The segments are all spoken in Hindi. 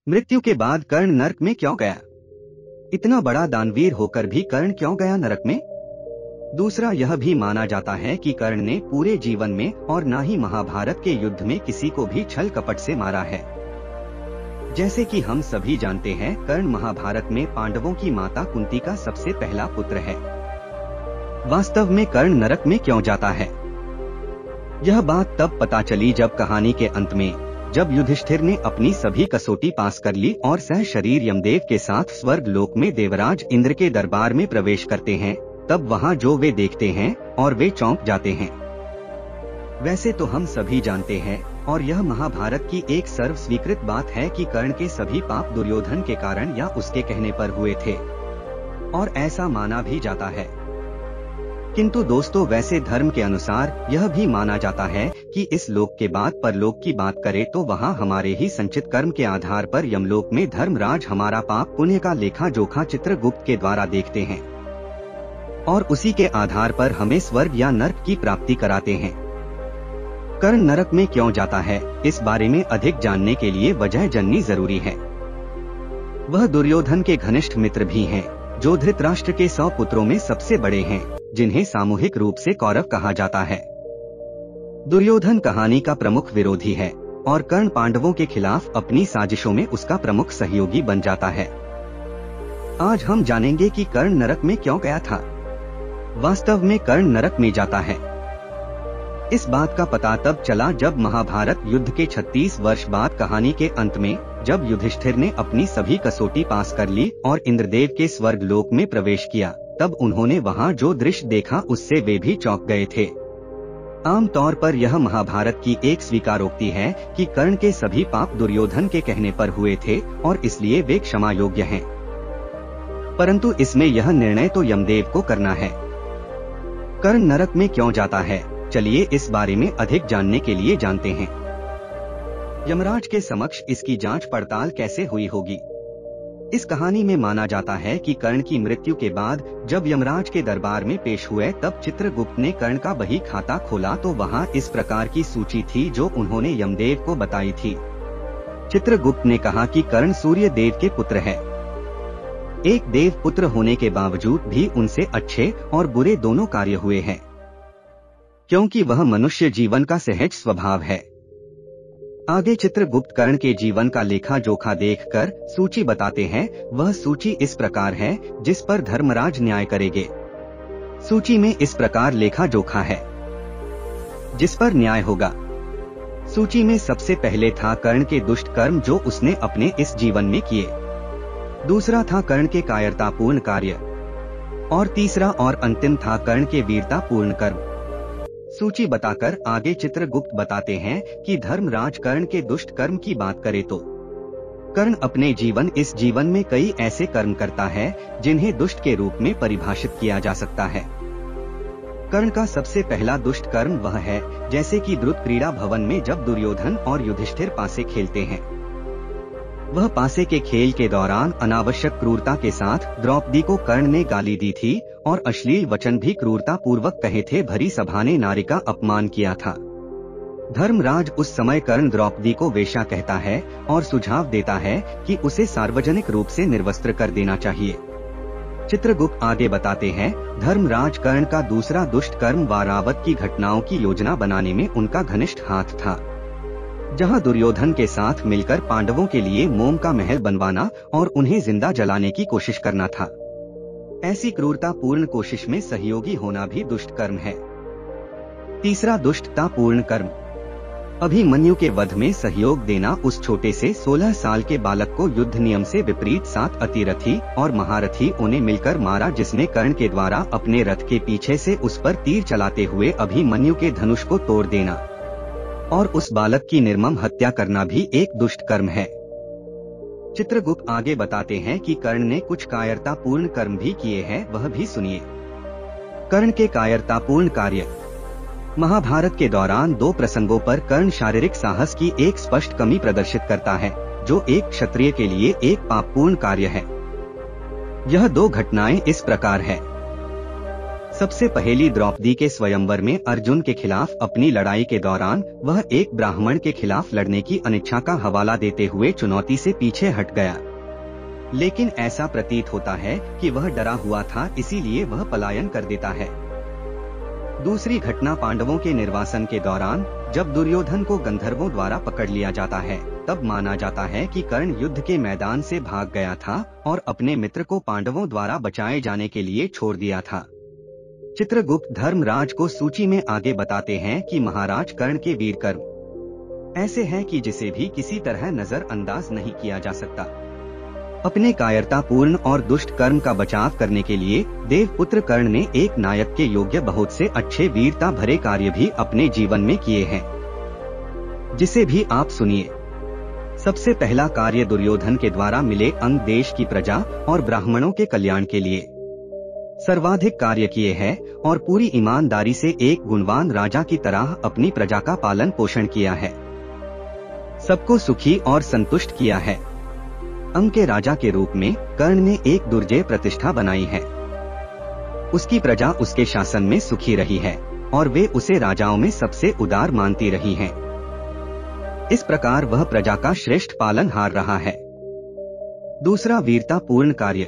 मृत्यु के बाद कर्ण नरक में क्यों गया? इतना बड़ा दानवीर होकर भी कर्ण क्यों गया नरक में? दूसरा, यह भी माना जाता है कि कर्ण ने पूरे जीवन में और न ही महाभारत के युद्ध में किसी को भी छल कपट से मारा है। जैसे कि हम सभी जानते हैं, कर्ण महाभारत में पांडवों की माता कुंती का सबसे पहला पुत्र है। वास्तव में कर्ण नरक में क्यों जाता है? यह बात तब पता चली जब कहानी के अंत में जब युधिष्ठिर ने अपनी सभी कसौटी पास कर ली और सह शरीर यमदेव के साथ स्वर्ग लोक में देवराज इंद्र के दरबार में प्रवेश करते हैं, तब वहाँ जो वे देखते हैं और वे चौंक जाते हैं। वैसे तो हम सभी जानते हैं और यह महाभारत की एक सर्व स्वीकृत बात है कि कर्ण के सभी पाप दुर्योधन के कारण या उसके कहने पर हुए थे, और ऐसा माना भी जाता है। किंतु दोस्तों, वैसे धर्म के अनुसार यह भी माना जाता है कि इस लोक के बाद परलोक की बात करें तो वहाँ हमारे ही संचित कर्म के आधार पर यमलोक में धर्मराज हमारा पाप पुण्य का लेखा जोखा चित्रगुप्त के द्वारा देखते हैं और उसी के आधार पर हमें स्वर्ग या नरक की प्राप्ति कराते हैं। कर्ण नरक में क्यों जाता है, इस बारे में अधिक जानने के लिए वजह जाननी जरूरी है। वह दुर्योधन के घनिष्ठ मित्र भी हैं, जो धृतराष्ट्र के 100 पुत्रों में सबसे बड़े हैं, जिन्हें सामूहिक रूप से कौरव कहा जाता है। दुर्योधन कहानी का प्रमुख विरोधी है और कर्ण पांडवों के खिलाफ अपनी साजिशों में उसका प्रमुख सहयोगी बन जाता है। आज हम जानेंगे कि कर्ण नरक में क्यों गया था। वास्तव में कर्ण नरक में जाता है, इस बात का पता तब चला जब महाभारत युद्ध के 36 वर्ष बाद कहानी के अंत में जब युधिष्ठिर ने अपनी सभी कसौटी पास कर ली और इंद्रदेव के स्वर्ग लोक में प्रवेश किया, तब उन्होंने वहाँ जो दृश्य देखा उससे वे भी चौंक गए थे। आम तौर पर यह महाभारत की एक स्वीकारोक्ति है कि कर्ण के सभी पाप दुर्योधन के कहने पर हुए थे और इसलिए वे क्षमा योग्य हैं। परंतु इसमें यह निर्णय तो यमदेव को करना है। कर्ण नरक में क्यों जाता है, चलिए इस बारे में अधिक जानने के लिए जानते हैं। यमराज के समक्ष इसकी जांच पड़ताल कैसे हुई होगी। इस कहानी में माना जाता है कि कर्ण की मृत्यु के बाद जब यमराज के दरबार में पेश हुए, तब चित्रगुप्त ने कर्ण का बही खाता खोला तो वहाँ इस प्रकार की सूची थी जो उन्होंने यमदेव को बताई थी। चित्रगुप्त ने कहा कि कर्ण सूर्य देव के पुत्र है। एक देव पुत्र होने के बावजूद भी उनसे अच्छे और बुरे दोनों कार्य हुए हैं, क्योंकि वह मनुष्य जीवन का सहज स्वभाव है। आगे चित्रगुप्त कर्ण के जीवन का लेखा जोखा देखकर सूची बताते हैं। वह सूची इस प्रकार है जिस पर धर्मराज न्याय करेंगे। सूची में इस प्रकार लेखा जोखा है जिस पर न्याय होगा। सूची में सबसे पहले था कर्ण के दुष्ट कर्म जो उसने अपने इस जीवन में किए। दूसरा था कर्ण के कायरतापूर्ण कार्य और तीसरा और अंतिम था कर्ण के वीरतापूर्ण कर्म। सूची बताकर आगे चित्रगुप्त बताते हैं कि धर्मराज कर्ण के दुष्ट कर्म की बात करे तो कर्ण अपने इस जीवन में कई ऐसे कर्म करता है जिन्हें दुष्ट के रूप में परिभाषित किया जा सकता है। कर्ण का सबसे पहला दुष्ट कर्म वह है जैसे कि द्रुत क्रीड़ा भवन में जब दुर्योधन और युधिष्ठिर पासे खेलते हैं। वह पासे के खेल के दौरान अनावश्यक क्रूरता के साथ द्रौपदी को कर्ण ने गाली दी थी और अश्लील वचन भी क्रूरता पूर्वक कहे थे। भरी सभा ने नारी का अपमान किया था। धर्मराज उस समय कर्ण द्रौपदी को वेश्या कहता है और सुझाव देता है कि उसे सार्वजनिक रूप से निर्वस्त्र कर देना चाहिए। चित्रगुप्त आगे बताते हैं, धर्मराज कर्ण का दूसरा दुष्ट कर्म वारावत की घटनाओं की योजना बनाने में उनका घनिष्ठ हाथ था, जहां दुर्योधन के साथ मिलकर पांडवों के लिए मोम का महल बनवाना और उन्हें जिंदा जलाने की कोशिश करना था। ऐसी क्रूरतापूर्ण कोशिश में सहयोगी होना भी दुष्ट कर्म है। तीसरा दुष्टतापूर्ण कर्म, अभिमन्यु के वध में सहयोग देना। उस छोटे से 16 साल के बालक को युद्ध नियम से विपरीत 7 अतिरथी और महारथियों ने मिलकर मारा, जिसने कर्ण के द्वारा अपने रथ के पीछे से उस पर तीर चलाते हुए अभिमन्यु के धनुष को तोड़ देना और उस बालक की निर्मम हत्या करना भी एक दुष्ट कर्म है। चित्रगुप्त आगे बताते हैं कि कर्ण ने कुछ कायरतापूर्ण कर्म भी किए हैं, वह भी सुनिए। कर्ण के कायरतापूर्ण कार्य। महाभारत के दौरान 2 प्रसंगों पर कर्ण शारीरिक साहस की एक स्पष्ट कमी प्रदर्शित करता है, जो एक क्षत्रिय के लिए एक पापपूर्ण कार्य है। यह 2 घटनाएं इस प्रकार है। सबसे पहली द्रौपदी के स्वयंवर में अर्जुन के खिलाफ अपनी लड़ाई के दौरान वह एक ब्राह्मण के खिलाफ लड़ने की अनिच्छा का हवाला देते हुए चुनौती से पीछे हट गया। लेकिन ऐसा प्रतीत होता है कि वह डरा हुआ था, इसीलिए वह पलायन कर देता है। दूसरी घटना पांडवों के निर्वासन के दौरान जब दुर्योधन को गंधर्वों द्वारा पकड़ लिया जाता है, तब माना जाता है कि कर्ण युद्ध के मैदान से भाग गया था और अपने मित्र को पांडवों द्वारा बचाए जाने के लिए छोड़ दिया था। चित्रगुप्त धर्मराज को सूची में आगे बताते हैं कि महाराज कर्ण के वीर कर्म ऐसे हैं कि जिसे भी किसी तरह नजरअंदाज नहीं किया जा सकता। अपने कायरतापूर्ण और दुष्ट कर्म का बचाव करने के लिए देवपुत्र कर्ण ने एक नायक के योग्य बहुत से अच्छे वीरता भरे कार्य भी अपने जीवन में किए हैं, जिसे भी आप सुनिए। सबसे पहला कार्य दुर्योधन के द्वारा मिले अंग देश की प्रजा और ब्राह्मणों के कल्याण के लिए सर्वाधिक कार्य किए हैं और पूरी ईमानदारी से एक गुणवान राजा की तरह अपनी प्रजा का पालन पोषण किया है, सबको सुखी और संतुष्ट किया है। अंग के राजा के रूप में कर्ण ने एक दुर्जय प्रतिष्ठा बनाई है। उसकी प्रजा उसके शासन में सुखी रही है और वे उसे राजाओं में सबसे उदार मानती रही हैं। इस प्रकार वह प्रजा का श्रेष्ठ पालनहार रहा है। दूसरा वीरता पूर्ण कार्य,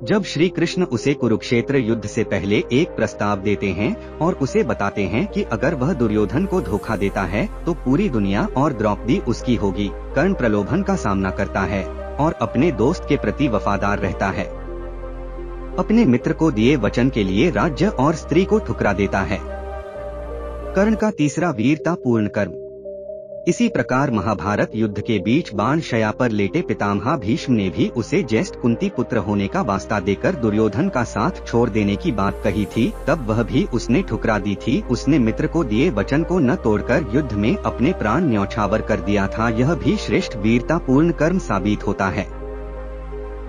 जब श्री कृष्ण उसे कुरुक्षेत्र युद्ध से पहले एक प्रस्ताव देते हैं और उसे बताते हैं कि अगर वह दुर्योधन को धोखा देता है तो पूरी दुनिया और द्रौपदी उसकी होगी, कर्ण प्रलोभन का सामना करता है और अपने दोस्त के प्रति वफादार रहता है। अपने मित्र को दिए वचन के लिए राज्य और स्त्री को ठुकरा देता है। कर्ण का तीसरा वीरता पूर्ण कर्म, इसी प्रकार महाभारत युद्ध के बीच बाण शया पर लेटे पितामह भीष्म ने भी उसे ज्येष्ठ कुंती पुत्र होने का वास्ता देकर दुर्योधन का साथ छोड़ देने की बात कही थी, तब वह भी उसने ठुकरा दी थी। उसने मित्र को दिए वचन को न तोड़कर युद्ध में अपने प्राण न्यौछावर कर दिया था। यह भी श्रेष्ठ वीरता पूर्ण कर्म साबित होता है।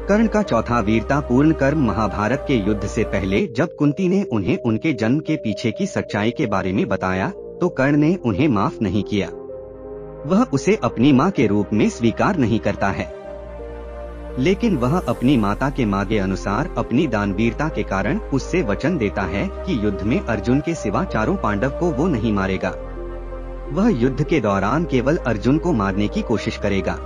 कर्ण का चौथा वीरता पूर्ण कर्म, महाभारत के युद्ध से पहले जब कुंती ने उन्हें उनके जन्म के पीछे की सच्चाई के बारे में बताया तो कर्ण ने उन्हें माफ नहीं किया। वह उसे अपनी मां के रूप में स्वीकार नहीं करता है, लेकिन वह अपनी माता के मांगे अनुसार अपनी दानवीरता के कारण उससे वचन देता है कि युद्ध में अर्जुन के सिवा चारों पांडव को वो नहीं मारेगा। वह युद्ध के दौरान केवल अर्जुन को मारने की कोशिश करेगा।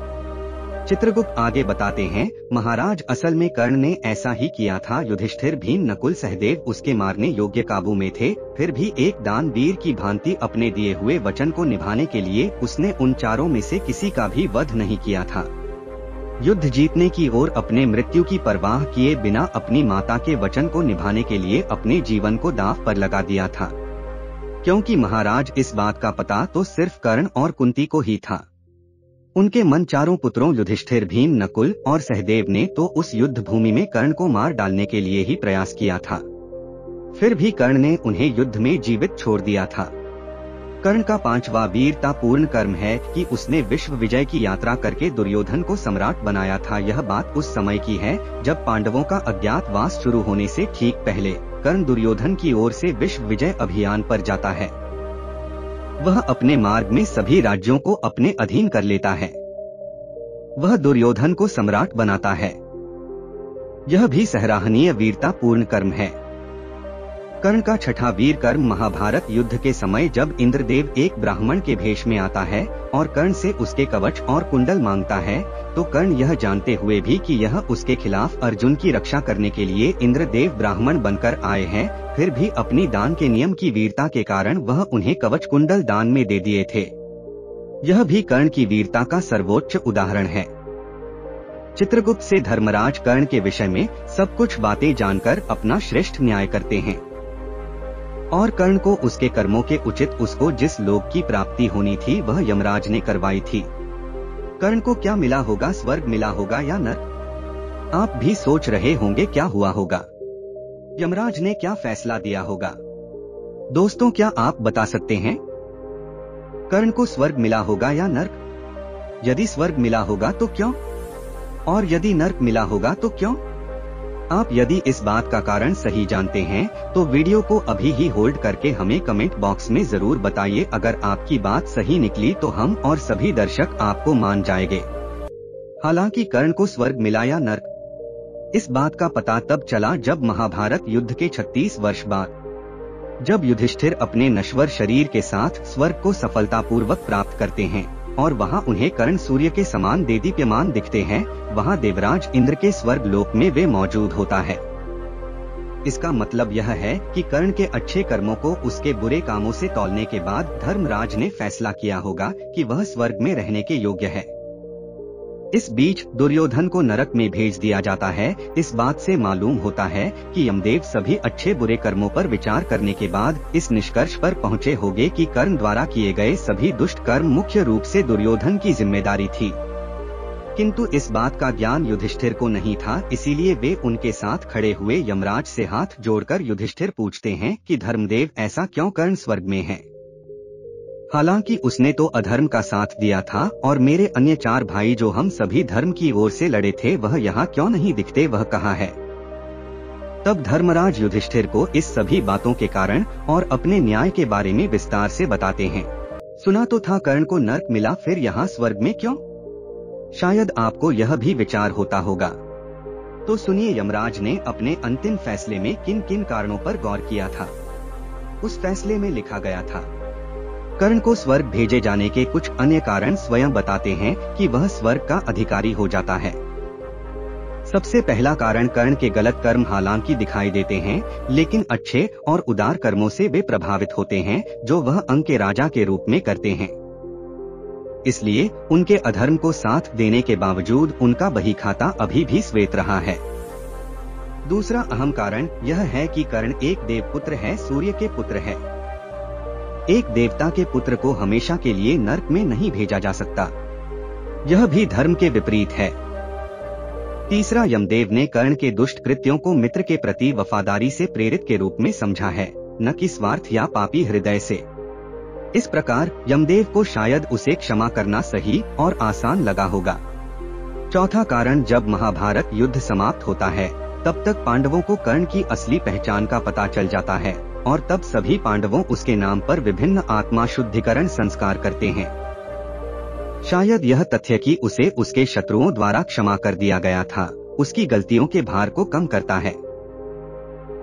चित्रगुप्त आगे बताते हैं, महाराज असल में कर्ण ने ऐसा ही किया था। युधिष्ठिर, भीम, नकुल, सहदेव उसके मारने योग्य काबू में थे, फिर भी एक दानवीर की भांति अपने दिए हुए वचन को निभाने के लिए उसने उन चारों में से किसी का भी वध नहीं किया था। युद्ध जीतने की ओर अपने मृत्यु की परवाह किए बिना अपनी माता के वचन को निभाने के लिए अपने जीवन को दांव पर लगा दिया था, क्योंकि महाराज इस बात का पता तो सिर्फ कर्ण और कुंती को ही था। उनके मन चारों पुत्रों युधिष्ठिर, भीम, नकुल और सहदेव ने तो उस युद्ध भूमि में कर्ण को मार डालने के लिए ही प्रयास किया था, फिर भी कर्ण ने उन्हें युद्ध में जीवित छोड़ दिया था। कर्ण का पांचवा वीरता पूर्ण कर्म है कि उसने विश्व विजय की यात्रा करके दुर्योधन को सम्राट बनाया था। यह बात उस समय की है जब पांडवों का अज्ञातवास शुरू होने से ठीक पहले कर्ण दुर्योधन की ओर से विश्व विजय अभियान पर जाता है। वह अपने मार्ग में सभी राज्यों को अपने अधीन कर लेता है। वह दुर्योधन को सम्राट बनाता है। यह भी सराहनीय वीरता पूर्ण कर्म है। कर्ण का छठा वीर कर्म, महाभारत युद्ध के समय जब इंद्रदेव एक ब्राह्मण के भेष में आता है और कर्ण से उसके कवच और कुंडल मांगता है, तो कर्ण यह जानते हुए भी कि यह उसके खिलाफ अर्जुन की रक्षा करने के लिए इंद्रदेव ब्राह्मण बनकर आए हैं, फिर भी अपनी दान के नियम की वीरता के कारण वह उन्हें कवच कुंडल दान में दे दिए थे। यह भी कर्ण की वीरता का सर्वोच्च उदाहरण है। चित्रगुप्त से धर्मराज कर्ण के विषय में सब कुछ बातें जानकर अपना श्रेष्ठ न्याय करते हैं और कर्ण को उसके कर्मों के उचित उसको जिस लोक की प्राप्ति होनी थी वह यमराज ने करवाई थी। कर्ण को क्या मिला होगा, स्वर्ग मिला होगा या नरक? आप भी सोच रहे होंगे क्या हुआ होगा, यमराज ने क्या फैसला दिया होगा। दोस्तों, क्या आप बता सकते हैं कर्ण को स्वर्ग मिला होगा या नरक? यदि स्वर्ग मिला होगा तो क्यों, और यदि नरक मिला होगा तो क्यों? आप यदि इस बात का कारण सही जानते हैं तो वीडियो को अभी ही होल्ड करके हमें कमेंट बॉक्स में जरूर बताइए। अगर आपकी बात सही निकली तो हम और सभी दर्शक आपको मान जाएंगे। हालांकि कर्ण को स्वर्ग मिला या नरक, इस बात का पता तब चला जब महाभारत युद्ध के 36 वर्ष बाद, जब युधिष्ठिर अपने नश्वर शरीर के साथ स्वर्ग को सफलतापूर्वक प्राप्त करते हैं और वहां उन्हें कर्ण सूर्य के समान देदीप्यमान दिखते हैं, वहां देवराज इंद्र के स्वर्ग लोक में वे मौजूद होता है। इसका मतलब यह है कि कर्ण के अच्छे कर्मों को उसके बुरे कामों से तौलने के बाद धर्मराज ने फैसला किया होगा कि वह स्वर्ग में रहने के योग्य है। इस बीच दुर्योधन को नरक में भेज दिया जाता है। इस बात से मालूम होता है कि यमदेव सभी अच्छे बुरे कर्मों पर विचार करने के बाद इस निष्कर्ष पर पहुँचे होंगे कि कर्ण द्वारा किए गए सभी दुष्ट कर्म मुख्य रूप से दुर्योधन की जिम्मेदारी थी। किंतु इस बात का ज्ञान युधिष्ठिर को नहीं था, इसीलिए वे उनके साथ खड़े हुए यमराज से हाथ जोड़कर युधिष्ठिर पूछते हैं कि धर्मदेव ऐसा क्यों कर्ण स्वर्ग में है? हालांकि उसने तो अधर्म का साथ दिया था और मेरे अन्य 4 भाई जो हम सभी धर्म की ओर से लड़े थे वह यहाँ क्यों नहीं दिखते, वह कहाँ है? तब धर्मराज युधिष्ठिर को इस सभी बातों के कारण और अपने न्याय के बारे में विस्तार से बताते हैं। सुना तो था कर्ण को नर्क मिला, फिर यहाँ स्वर्ग में क्यों? शायद आपको यह भी विचार होता होगा। तो सुनिए, यमराज ने अपने अंतिम फैसले में किन किन कारणों पर गौर किया था। उस फैसले में लिखा गया था, कर्ण को स्वर्ग भेजे जाने के कुछ अन्य कारण स्वयं बताते हैं कि वह स्वर्ग का अधिकारी हो जाता है। सबसे पहला कारण, कर्ण के गलत कर्म हालांकि दिखाई देते हैं, लेकिन अच्छे और उदार कर्मों से वे प्रभावित होते हैं जो वह अंग के राजा के रूप में करते हैं। इसलिए उनके अधर्म को साथ देने के बावजूद उनका बही खाता अभी भी श्वेत रहा है। दूसरा अहम कारण यह है कि कर्ण एक देवपुत्र है, सूर्य के पुत्र है। एक देवता के पुत्र को हमेशा के लिए नर्क में नहीं भेजा जा सकता, यह भी धर्म के विपरीत है। तीसरा, यमदेव ने कर्ण के दुष्ट कृत्यों को मित्र के प्रति वफादारी से प्रेरित के रूप में समझा है, न कि स्वार्थ या पापी हृदय से। इस प्रकार यमदेव को शायद उसे क्षमा करना सही और आसान लगा होगा। चौथा कारण, जब महाभारत युद्ध समाप्त होता है तब तक पांडवों को कर्ण की असली पहचान का पता चल जाता है और तब सभी पांडवों उसके नाम पर विभिन्न आत्मा शुद्धिकरण संस्कार करते हैं। शायद यह तथ्य कि उसे उसके शत्रुओं द्वारा क्षमा कर दिया गया था उसकी गलतियों के भार को कम करता है।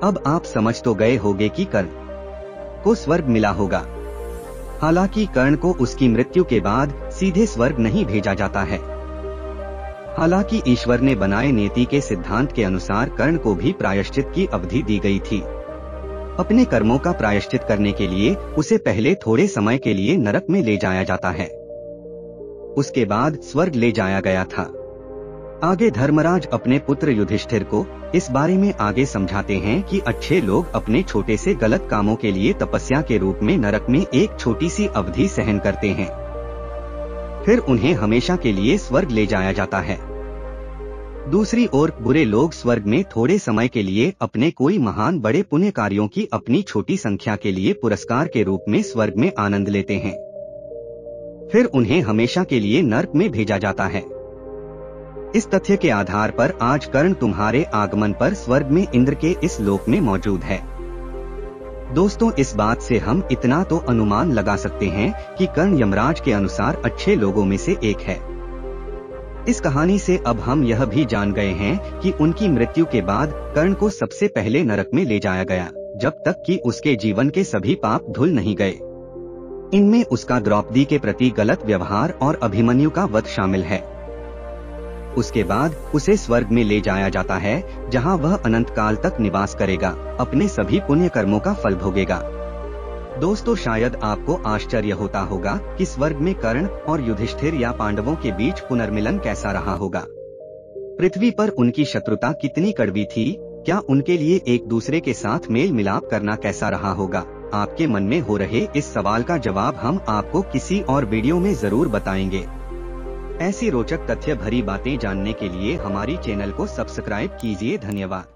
अब आप समझ तो गए होंगे कि कर्ण को स्वर्ग मिला होगा। हालांकि कर्ण को उसकी मृत्यु के बाद सीधे स्वर्ग नहीं भेजा जाता है। हालांकि ईश्वर ने बनाए नीति के सिद्धांत के अनुसार कर्ण को भी प्रायश्चित की अवधि दी गई थी। अपने कर्मों का प्रायश्चित करने के लिए उसे पहले थोड़े समय के लिए नरक में ले जाया जाता है, उसके बाद स्वर्ग ले जाया गया था। आगे धर्मराज अपने पुत्र युधिष्ठिर को इस बारे में आगे समझाते हैं कि अच्छे लोग अपने छोटे से गलत कामों के लिए तपस्या के रूप में नरक में एक छोटी सी अवधि सहन करते हैं, फिर उन्हें हमेशा के लिए स्वर्ग ले जाया जाता है। दूसरी ओर बुरे लोग स्वर्ग में थोड़े समय के लिए अपने कोई महान बड़े पुण्य कार्यों की अपनी छोटी संख्या के लिए पुरस्कार के रूप में स्वर्ग में आनंद लेते हैं, फिर उन्हें हमेशा के लिए नर्क में भेजा जाता है। इस तथ्य के आधार पर आज कर्ण तुम्हारे आगमन पर स्वर्ग में इंद्र के इस लोक में मौजूद है। दोस्तों, इस बात से हम इतना तो अनुमान लगा सकते हैं कि कर्ण यमराज के अनुसार अच्छे लोगों में से एक है। इस कहानी से अब हम यह भी जान गए हैं कि उनकी मृत्यु के बाद कर्ण को सबसे पहले नरक में ले जाया गया, जब तक कि उसके जीवन के सभी पाप धुल नहीं गए। इनमें उसका द्रौपदी के प्रति गलत व्यवहार और अभिमन्यु का वध शामिल है। उसके बाद उसे स्वर्ग में ले जाया जाता है, जहां वह अनंत काल तक निवास करेगा, अपने सभी पुण्य कर्मों का फल भोगेगा। दोस्तों, शायद आपको आश्चर्य होता होगा कि स्वर्ग में कर्ण और युधिष्ठिर या पांडवों के बीच पुनर्मिलन कैसा रहा होगा। पृथ्वी पर उनकी शत्रुता कितनी कड़वी थी, क्या उनके लिए एक दूसरे के साथ मेल मिलाप करना कैसा रहा होगा। आपके मन में हो रहे इस सवाल का जवाब हम आपको किसी और वीडियो में जरूर बताएंगे। ऐसी रोचक तथ्य भरी बातें जानने के लिए हमारी चैनल को सब्सक्राइब कीजिए। धन्यवाद।